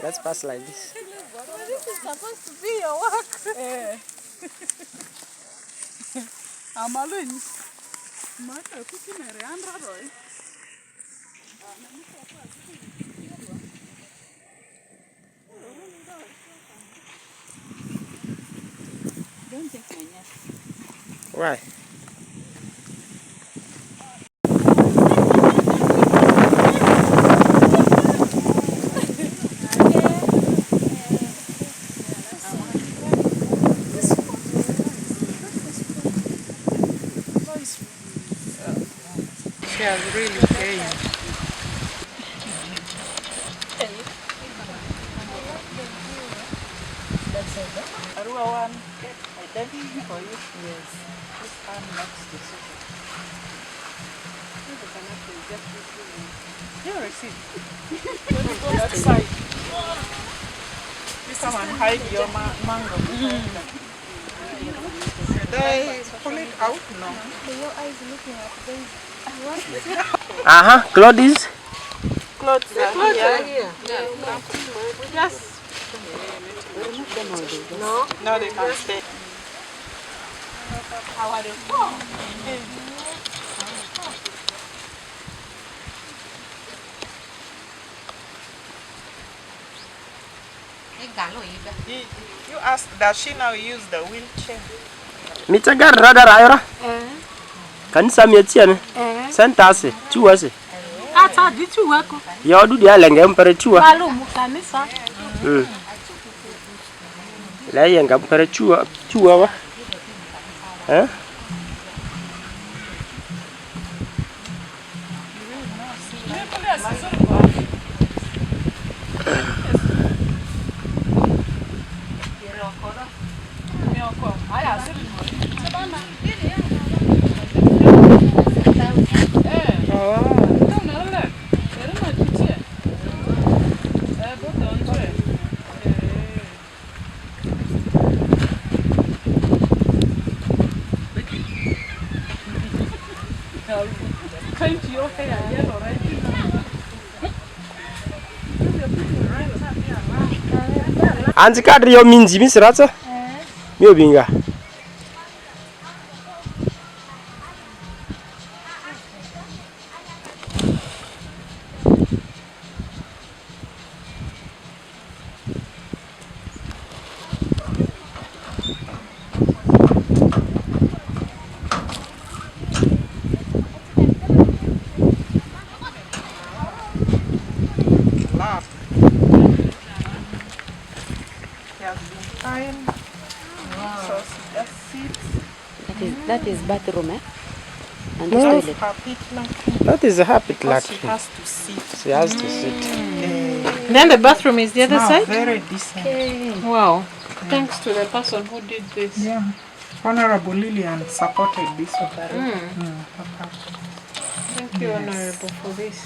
Let's pass like this. This is supposed to be your work. I'm alone. My cooking a Roy. Don't take my net. Why? She has really changed. Arua one, identity for you. Yes. This one next decision. Your receipt. Go that side. This time and hide your mango. They pull it out now. Your eyes looking at this. Clothes. Clothes are here. We just remove them all. No, they can't stay. How are they? You ask, does she now use the wheelchair? Mitagar radar ayora. Kanisa mietiane. Sentase, chuase. Ata di chuwako. Ya du dia lenge mpere chua. Balu mukanisa. La yenga mpere chua wa. Anzi kadri yo minji misratsa. Mio binga. That is bathroom, eh? And No. this toilet. That is a habit like She has to sit. she has to sit. Then the bathroom is the other side? Very decent. Okay. Wow. Thanks to the person who did this. Yeah. Honorable Lillian supported this one. Thank you, Honorable, for this.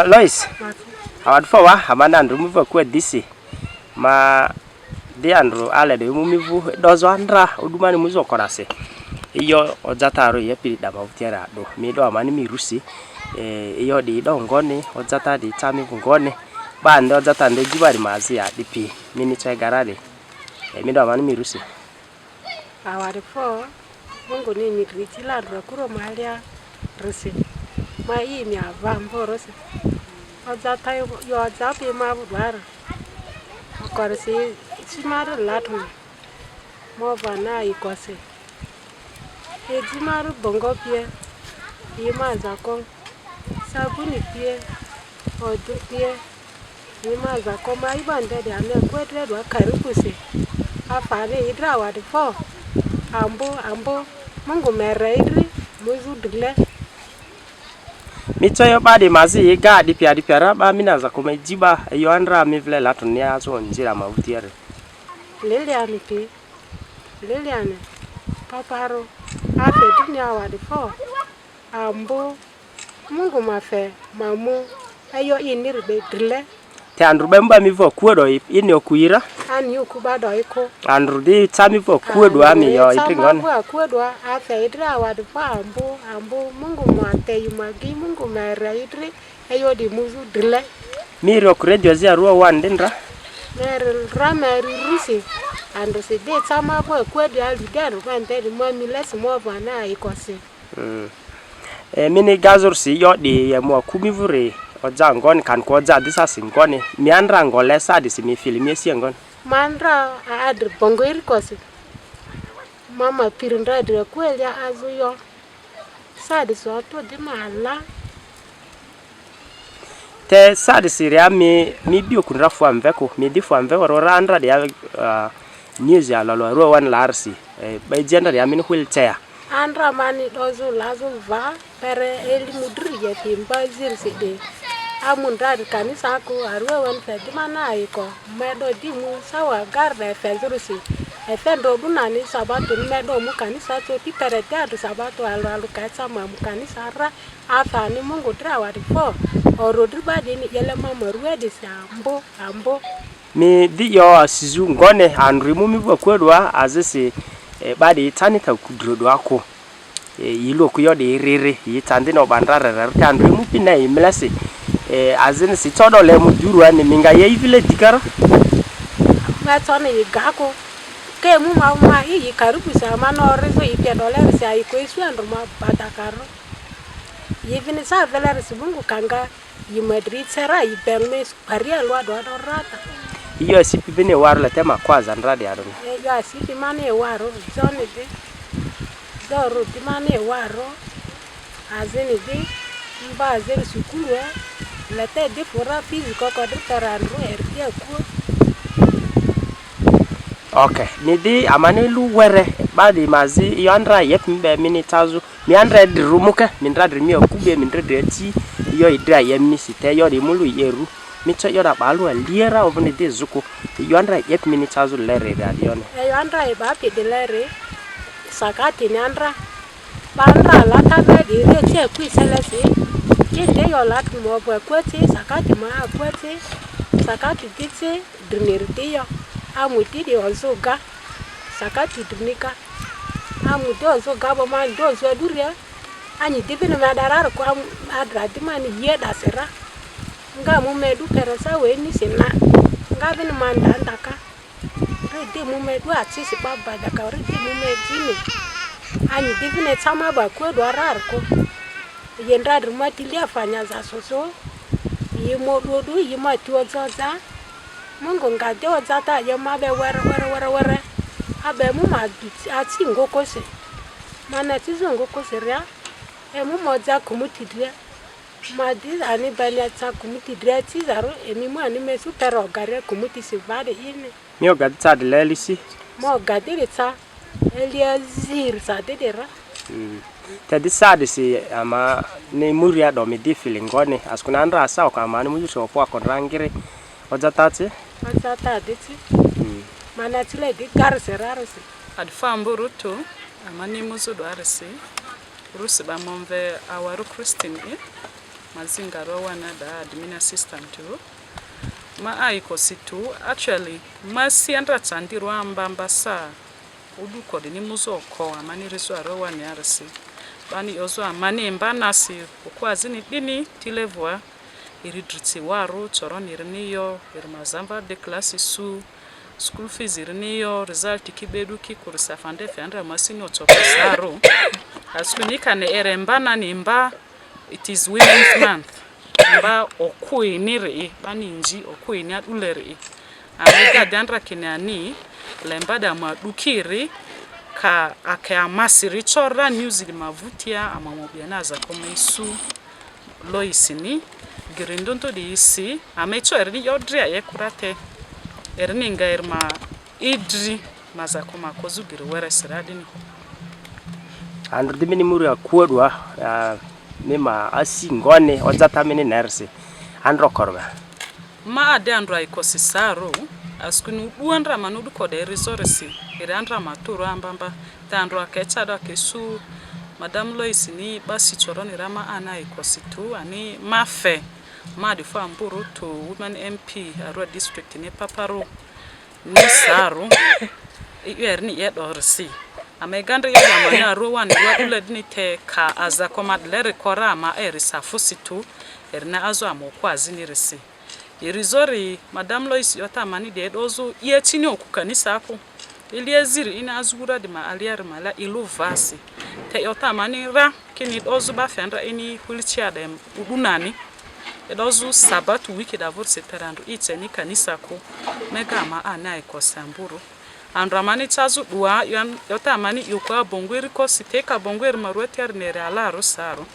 Lois, awad fawa hamana andru muva kwa disi ma de andru ale de mumivu dozo andra odumani muzo korase iyo ojataro yepi dama utiara do mi do amani mi rusi iyo di do ngoni ojata di tami ngoni ba ndo ojata ndo jibari mazi ya dipi mini chai garade mi do amani mi rusi awad fo mungu ni mikrichila ndrakuro malia rusi ma imi avambo rusi ojata yo japi ma budwara korsi chimar latun mo vana ikose e chimar bongo pie yima zako sabuni pie odu pie yima zako mai bande de ane kwetwe dwa karibu se afane idra wadi fo ambo mungu mere idri muzu dile Micho yo badi mazi yiga di piara ba mina za kumejiba yo andra mi vile latun ya aso njira mautiere Liliane pi Liliane paparo afe dunia wadi fo ambo mungu mafe mamu ayo inirbe dile te andru bemba mi vo kuodo ini okuira ani ukubado iko andru di tami vo kuodo ami yo itingon Sama kuodo afe idra wadi fo ambo mungu mate yumagi mungu mere idri ayo di muzu dile mi ro kurejo zia ruo wandindra mere rameri rusi ando se de sama kuodo aludero kwante di mami lesi mo vana ikose mini gazur si yo di ya mo kumivure oja ngon kan ko oja disa singone mi andra ngole sa di si mi filmi si ngon Mandra adr bongo irikose mama pirindra dra kwelya azuyo sadi so to di mala te sa di siria mi bi okunra fu amveko mi di fu amveko ro andra dia news ya lolo ro wan larsi by gender ya min wheelchair andra mani dozo lazo va pere eli mudri ya timba zirsi de amundra kanisa ko arwe wan fe di mana iko medo di mu sawa garda fe zirsi efendo dunani sabato medo mu kanisa to ti pere teatro sabato alu kaisa mu kanisa ra afani mungu dra wadi fo orodri badi ni yele mama ruwe de ambo mi di yo asizu ngone andri mu mi bo kwedwa azisi badi tanita kudrodo ako yilo ku yo de rere yitande no bandrara andri mu pina imlase azini si todo le mu juru ani minga ye vile dikara ma tone igako ke mu mama yi karibu sa mano rezo ipe dollar sa iko isu andro ma batakaro yevini sa velar sibungu kanga yi Madrid sera iperme paria lwa do rata iyo sipi bene waro la tema kwaza ndradi arona yo sipi mane waro zone de zoro di mane waro azeni de mba zeri sukuru la te de fora fisico ko de tarandro erdia ku okay ni di amane lu were badi mazi yandra yep mbe minitazu mi andra de rumuka min radri mi okube min radri ti yo idra yemi site yo de mulu yeru mi cho yo da balu aliera ovne de zuko yandra yep minitazu lere radione yandra e ba pe de lere sakati ni andra bandra la ta de re che ku selese ke de yo la tu mo bo kwete sakati ma kwete sakati titse drinerte yo amuti de ozoga sakati drinika amuti ozoga bo man do zo duria ani divino madarar ko adra dimani yeda sera nga mu medu perasa we ni sina nga bin manda ndaka rede mu medu atisi baba daka rede mu medini ani divine tsama ba ko do arar ko yenda drumati liafanya za soso yimo dodu yima tuozaza mungu ngade ozata yamabe were abe mu maduti ati ngokose mana tizo ngokose ria emu moja kumutidria madi ani banya tsa kumutidria tizaro emi mu ani mesu pero gare kumuti sivade ine mi ogatsa de lelisi mo gadire tsa eliazir sa dedera te di sad si ama ne muria do mi di filingone askuna andra sa ko ama ni mu so po akon rangire ozatati diti mana tile di garserarse adfambo ruto amani muzu do arse rusi ba monve awaru Christine mazinga rowana da admin assistant ma aiko situ actually masi andra tsandiro ambamba sa uduko de ni muzo ko amani riso rowana arse bani ozo amani mbanasi ukwazini dini tilevwa iridritsi waru tsoroni riniyo irmazamba de classe su school fees iriniyo result kibedu kikurisa fande fandra masini otopesaro askunika ne erembana nimba it is women's month mba okuinire baninji okuini adulere amega dandra kinani lembada madukiri ka akamasiri chora news mavutia amamobianaza koma isu loisini girindonto di isi amecho erni yodria yekurate erni ngairma idri maza koma kozugiri were siradini andro dimini muri akodwa mema asingone ozata mini nersi andro korba ma ade andro aikosisaro askunu duandra manudu kode resource irandra maturo ambamba tandro akechado akesu madam Loisini basi choroni rama ana ikositu ani mafe madi fa mburu to women MP Arua district ne paparo ni saru yerni yedorsi amegandre yo mama Arua ni wadule dini te ka aza komadlere korama erisa fusitu erna azo amokwa zinirisi Irizori madam Lois yota mani de dozo yechini okukanisa ako Elieziri ina azura de ma aliar mala ilu vasi te yota mani ra kini dozo ba fendra ini wheelchair dem udunani dozo sabatu wiki da vorse terando iteni kanisa ko mega ma ana ikosamburu andra mani chazu dua yota mani yokwa bongweri ko siteka bongweri marwetiar nere ala rosaro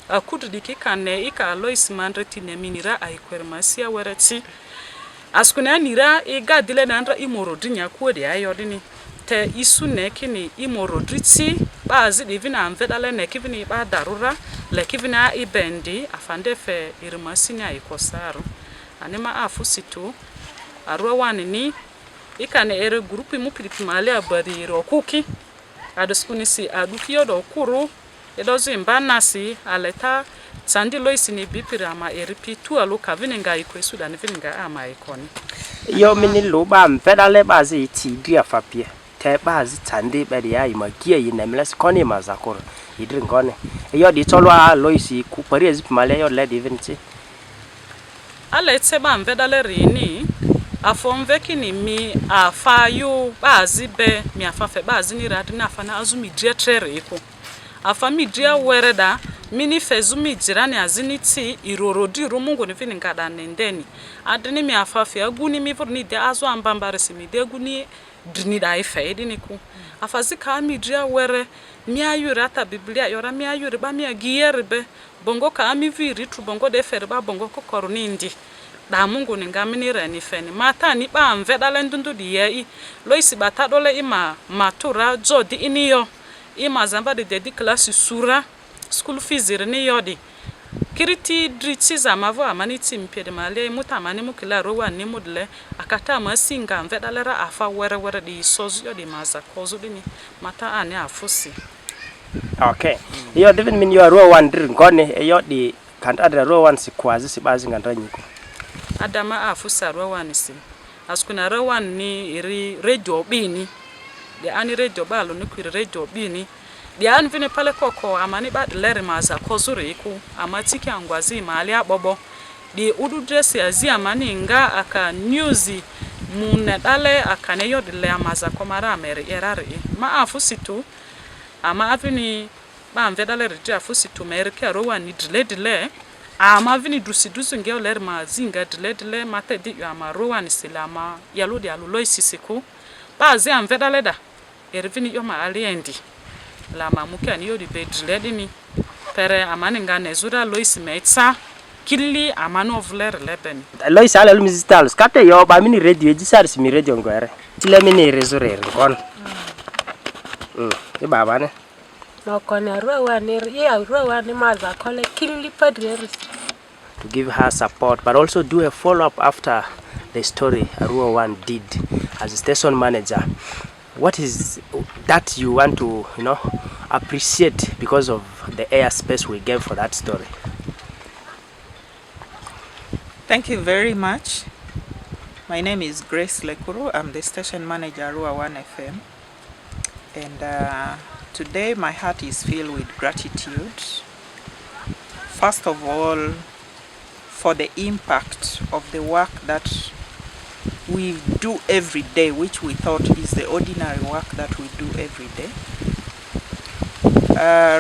akudu dikikane ika Lois mandreti ne minira aikwermasia wereti askuna nira iga dile nandra imorodinya kwode ayodini te isune kini imorodriti bazi divina amvedale ne kivini ba darura le kivina ibendi afande fe irmasini aikosaro anema afusitu Arua wanini ikane ere grupi mupilipimale abari rokuki adoskunisi adukiyo do kuru edozo imbanasi aleta sandi Loisini bipira ama eripi tu aloka vininga ikwesu dan vininga ama ikoni yo mini loba mfedale bazi itidi afapie te bazi tande bedi ya imagia yinemles koni mazakor idrin koni yo di tolwa Loisi ku pari ezipmale yo le divinity aletse ba mfedale rini afomveki ni mi afayu bazi be mi afafe bazi ni radina afana azumi dietrere iko afami dia wereda mini fezumi jirani aziniti irorodi rumungu ni vini ngada nendeni adini mi afafi aguni mi vurni de azo ambambare simi de guni dini da ife edini ku afazika mi dia were mi ayure ata biblia yora mi ayure ba mi agiyerbe bongo ka mi viri tu bongo de ferba bongo ko kornindi da mungu ni ngamini reni feni mata ni ba mvedale ndundu di yei Loisi bata dole ima matura jodi iniyo ima zamba de dedi klasi sura school fees irni yodi kiriti dritiza mavo amani timpede male mutamani mukila rowa ni mudle akata masinga mvedalera afa were di sozu yodi maza kozu dini mata ane afusi okay yo divin min yo Arua wandir ngone yo di kanta da Arua wan sikwazi sibazi ngandra nyiko adama afusa Arua wanisi askuna Arua wan ni iri radio bini de ani radio balo ni kwiri radio bini de an vini pale koko amani ba leri maza kozure iku amatiki angwazi mali abobo de udu dress azi amani nga aka news munedale akane yodile amaza komara ameri erari ma afusitu ama avini ba mvedale ridi afusitu merike Arua ni dile ama vini dusi ngeo leri mazinga dile mate di Arua ni silama yaludi Loisisiku bazi amvedale da ervini yoma aliendi la mamuke ani yodi bedredi ni pere amani ngane zura Lois metsa kili amano vler leben Lois ala lumizital skate yo ba mini radio jisars mi radio ngwere tile mini rezore kon e baba ne no kone Arua wani maza kole kili padre to give her support but also do a follow up after the story Arua one did as a station manager. What is that you want to, appreciate because of the airspace we gave for that story? Thank you very much. My name is Grace Lekuru. I'm the station manager Arua 1 FM. And today my heart is filled with gratitude. First of all, for the impact of the work that we do every day, which we thought is the ordinary work that we do every day.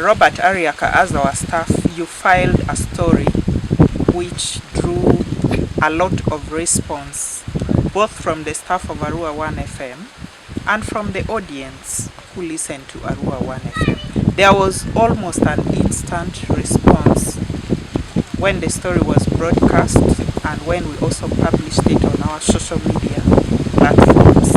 Robert Ariaka, as our staff, you filed a story which drew a lot of response both from the staff of Arua 1 FM and from the audience who listened to Arua 1 FM. There was almost an instant response when the story was broadcast and when we also published it on our social media platforms.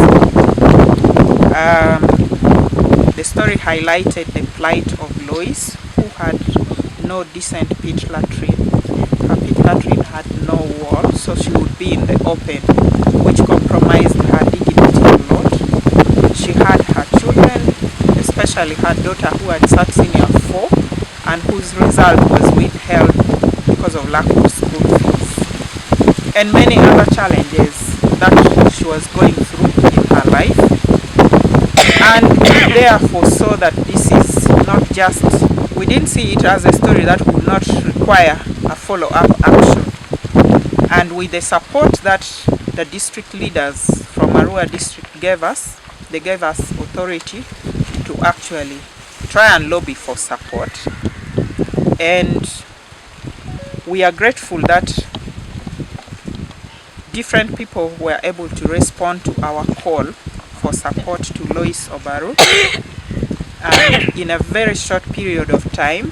The story highlighted the plight of Lois, who had no decent pit latrine. Her pit latrine had no wall, so she would be in the open, which compromised her dignity a lot. She had her children, especially her daughter who had sat senior 4 and whose result was withheld because of lack of school fees, and many other challenges that she was going through in her life. And therefore saw that this is not just, we didn't see it as a story that would not require a follow-up action. And with the support that the district leaders from Arua district gave us, they gave us authority to actually try and lobby for support. And we are grateful that different people were able to respond to our call for support to Lois Obaru, and in a very short period of time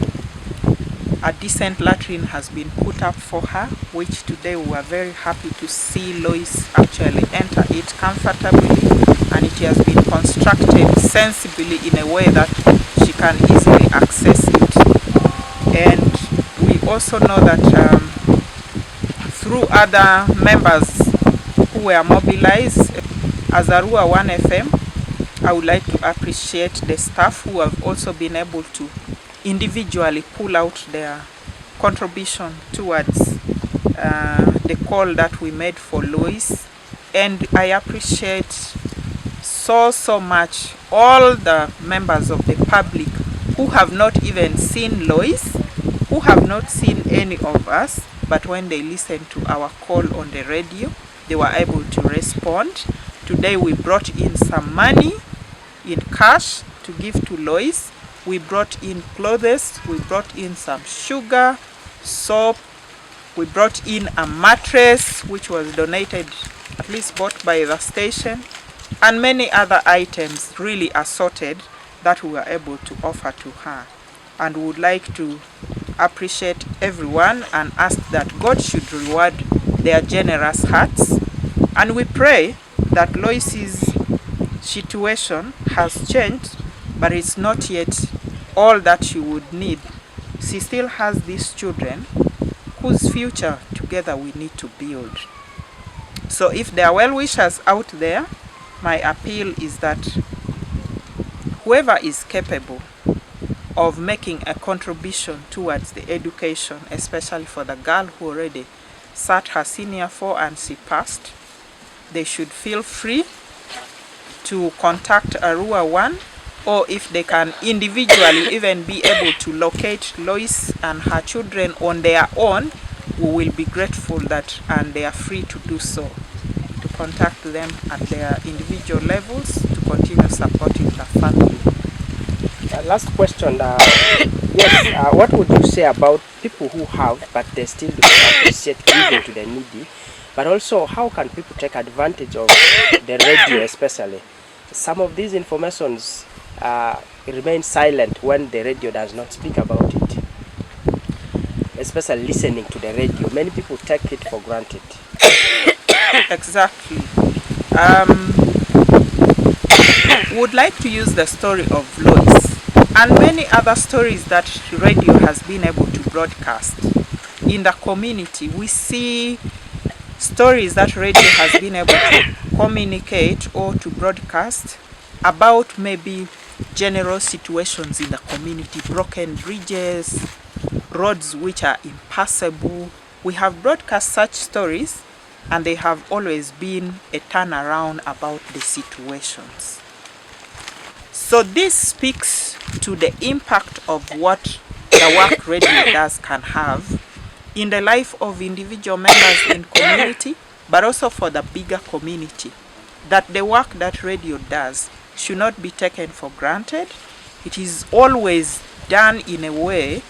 a decent latrine has been put up for her, which today we are very happy to see Lois actually enter it comfortably, and it has been constructed sensibly in a way that she can easily access it. And we also know that through other members who were mobilized, as Arua 1 FM, I would like to appreciate the staff who have also been able to individually pull out their contribution towards the call that we made for Lois. And I appreciate so much all the members of the public who have not even seen Lois, who have not seen any of us, but when they listened to our call on the radio, they were able to respond. Today we brought in some money in cash to give to Lois. We brought in clothes, we brought in some sugar, soap, we brought in a mattress which was donated, at least bought by the station, and many other items really assorted that we were able to offer to her. And we would like to appreciate everyone and ask that God should reward their generous hearts. And we pray that Lois's situation has changed, but it's not yet all that she would need. She still has these children whose future together we need to build. So if there are well-wishers out there, my appeal is that whoever is capable of making a contribution towards the education, especially for the girl who already sat her senior 4 and she passed, they should feel free to contact Arua 1, or if they can individually even be able to locate Lois and her children on their own, we will be grateful that, and they are free to do so, to contact them at their individual levels to continue supporting the family. Last question. Yes, what would you say about people who have, but they still do not appreciate giving to the needy? But also, how can people take advantage of the radio especially? Some of these informations remain silent when the radio does not speak about it. Especially listening to the radio. Many people take it for granted. Exactly. Would like to use the story of Lois and many other stories that radio has been able to broadcast in the community. We see stories that radio has been able to communicate or to broadcast about maybe general situations in the community, broken bridges, roads which are impassable. We have broadcast such stories, and they have always been a turnaround about the situations. So this speaks to the impact of what the work radio does can have in the life of individual members in community, but also for the bigger community. That the work that radio does should not be taken for granted. It is always done in a way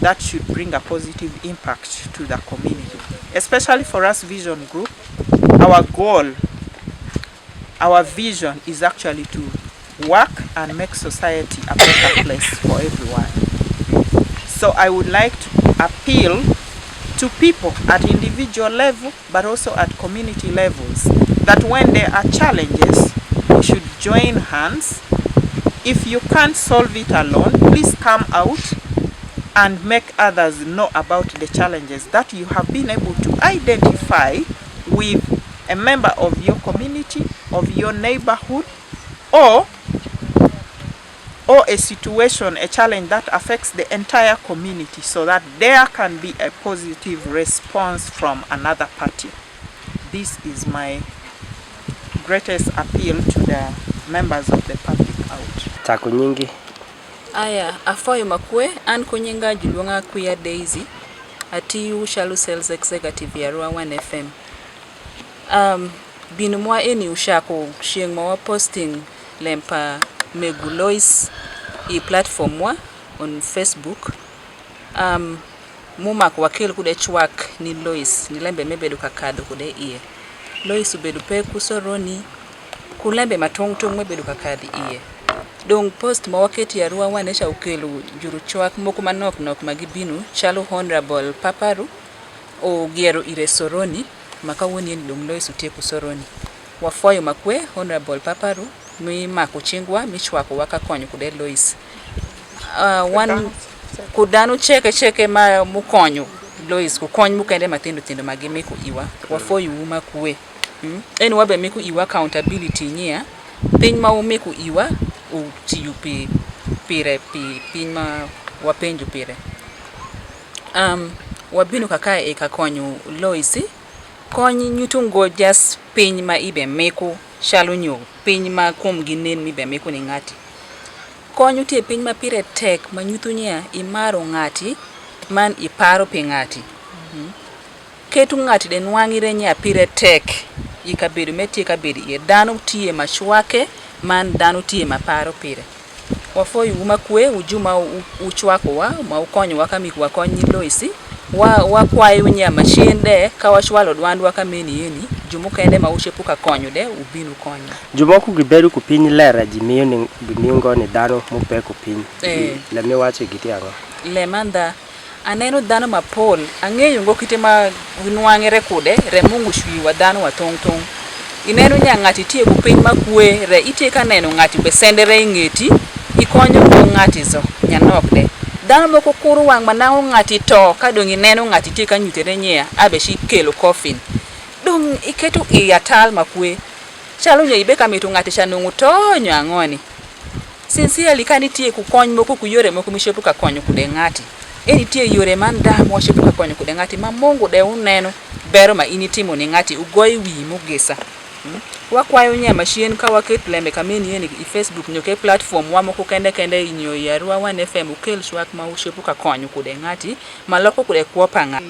that should bring a positive impact to the community. Especially for us Vision Group, our goal, our vision is actually to work and make society a better place for everyone. So I would like to appeal to people at individual level, but also at community levels, that when there are challenges, we should join hands. If you can't solve it alone, please come out and make others know about the challenges that you have been able to identify with a member of your community, of your neighborhood, or a situation, a challenge that affects the entire community, so that there can be a positive response from another party. This is my greatest appeal to the members of the public out. Tako nyingi. Aya, afoyo makwe, an kunyinga juluonga Queer Daisy, atiyu Shalu Sales Executive ya Arua One FM. Binu mwa eni ushako shieng mawa posting lempa Megu Lois i platform mwa on Facebook. Mumak wakil kude chwak ni Lois, nilembe mebedu kakado kude iye. Lois ubedu pe kusoroni, kulembe matong mebedu kakadi iye. Dong post mawaketi ya Arua One esha ukelu juru chwak moku manok magibinu chalo Honorable Paparu o giero ire soroni maka woni en dong Lois utie kusoroni. Wafoyo makwe Honorable Paparu mi mako chingwa mi chwako waka konyo kude Lois. One kudanu cheke ma mukonyo Lois kukonyo mukende tindo magimiku iwa. Wafoyo umakwe. Eni wabe miku iwa accountability nyia. Piny ma umiku iwa utiyu pire piny ma wapenju pire. Wabinu kakae eka konyo Lois. Konyi nyutungo just piny ma ibe meku shalo nyo piny ma kum ginen mi be meku ni ngati. Konyo tie piny ma pire tek ma nyutunya imaro ngati man iparo pe ngati. Ketu ngati den wangire nya pire tek ikabedu metie kabedu ye dano tie machwake man dano tie maparo pire. Wafoyu umakwe ujuma uchwako wa ma ukonyo wakamiku wakonyi Lois. Wa kwayo nya mashinde kawashwalo dwandu wakameni yeni jumuka ende maushepuka konyo de ubinu konyo Jumoku giberu kupini lera jimiyo ni bimiongo ni dano mupe kupini. Lemi wache giti yango. Lemanda aneno dano mapol angeyo ngo kitema winwangere kude re mungu shwi wa dano wa tong. Ineno nya ngati tie kupini makwe re itie kaneno ngati besendere ingeti ikonyo ngo ngati zo nyanokde. Dano moko kuru wang manango ngati to kadongi neno ngati tie kanyutere nyea abeshi kelo coffin. Dong iketu iyatal makwe. Chalo nya ibeka mitu ngati shanungu tonyo angoni. Sincerely kani tie kukony moko kuyore moko mishepuka konyo kude ngati. Eni tie yore manda moshepuka konyo kude ngati ma Mungu de uneno bero ma initimo ni ngati ugoi wi mugesa. Wakwayo nya machine ka waket lembe kameni yeni i Facebook nyoke platform wa moko kende inyo ya Arua One FM ukel shwak ma ushepuka konyo kude ngati maloko kude kuopanga.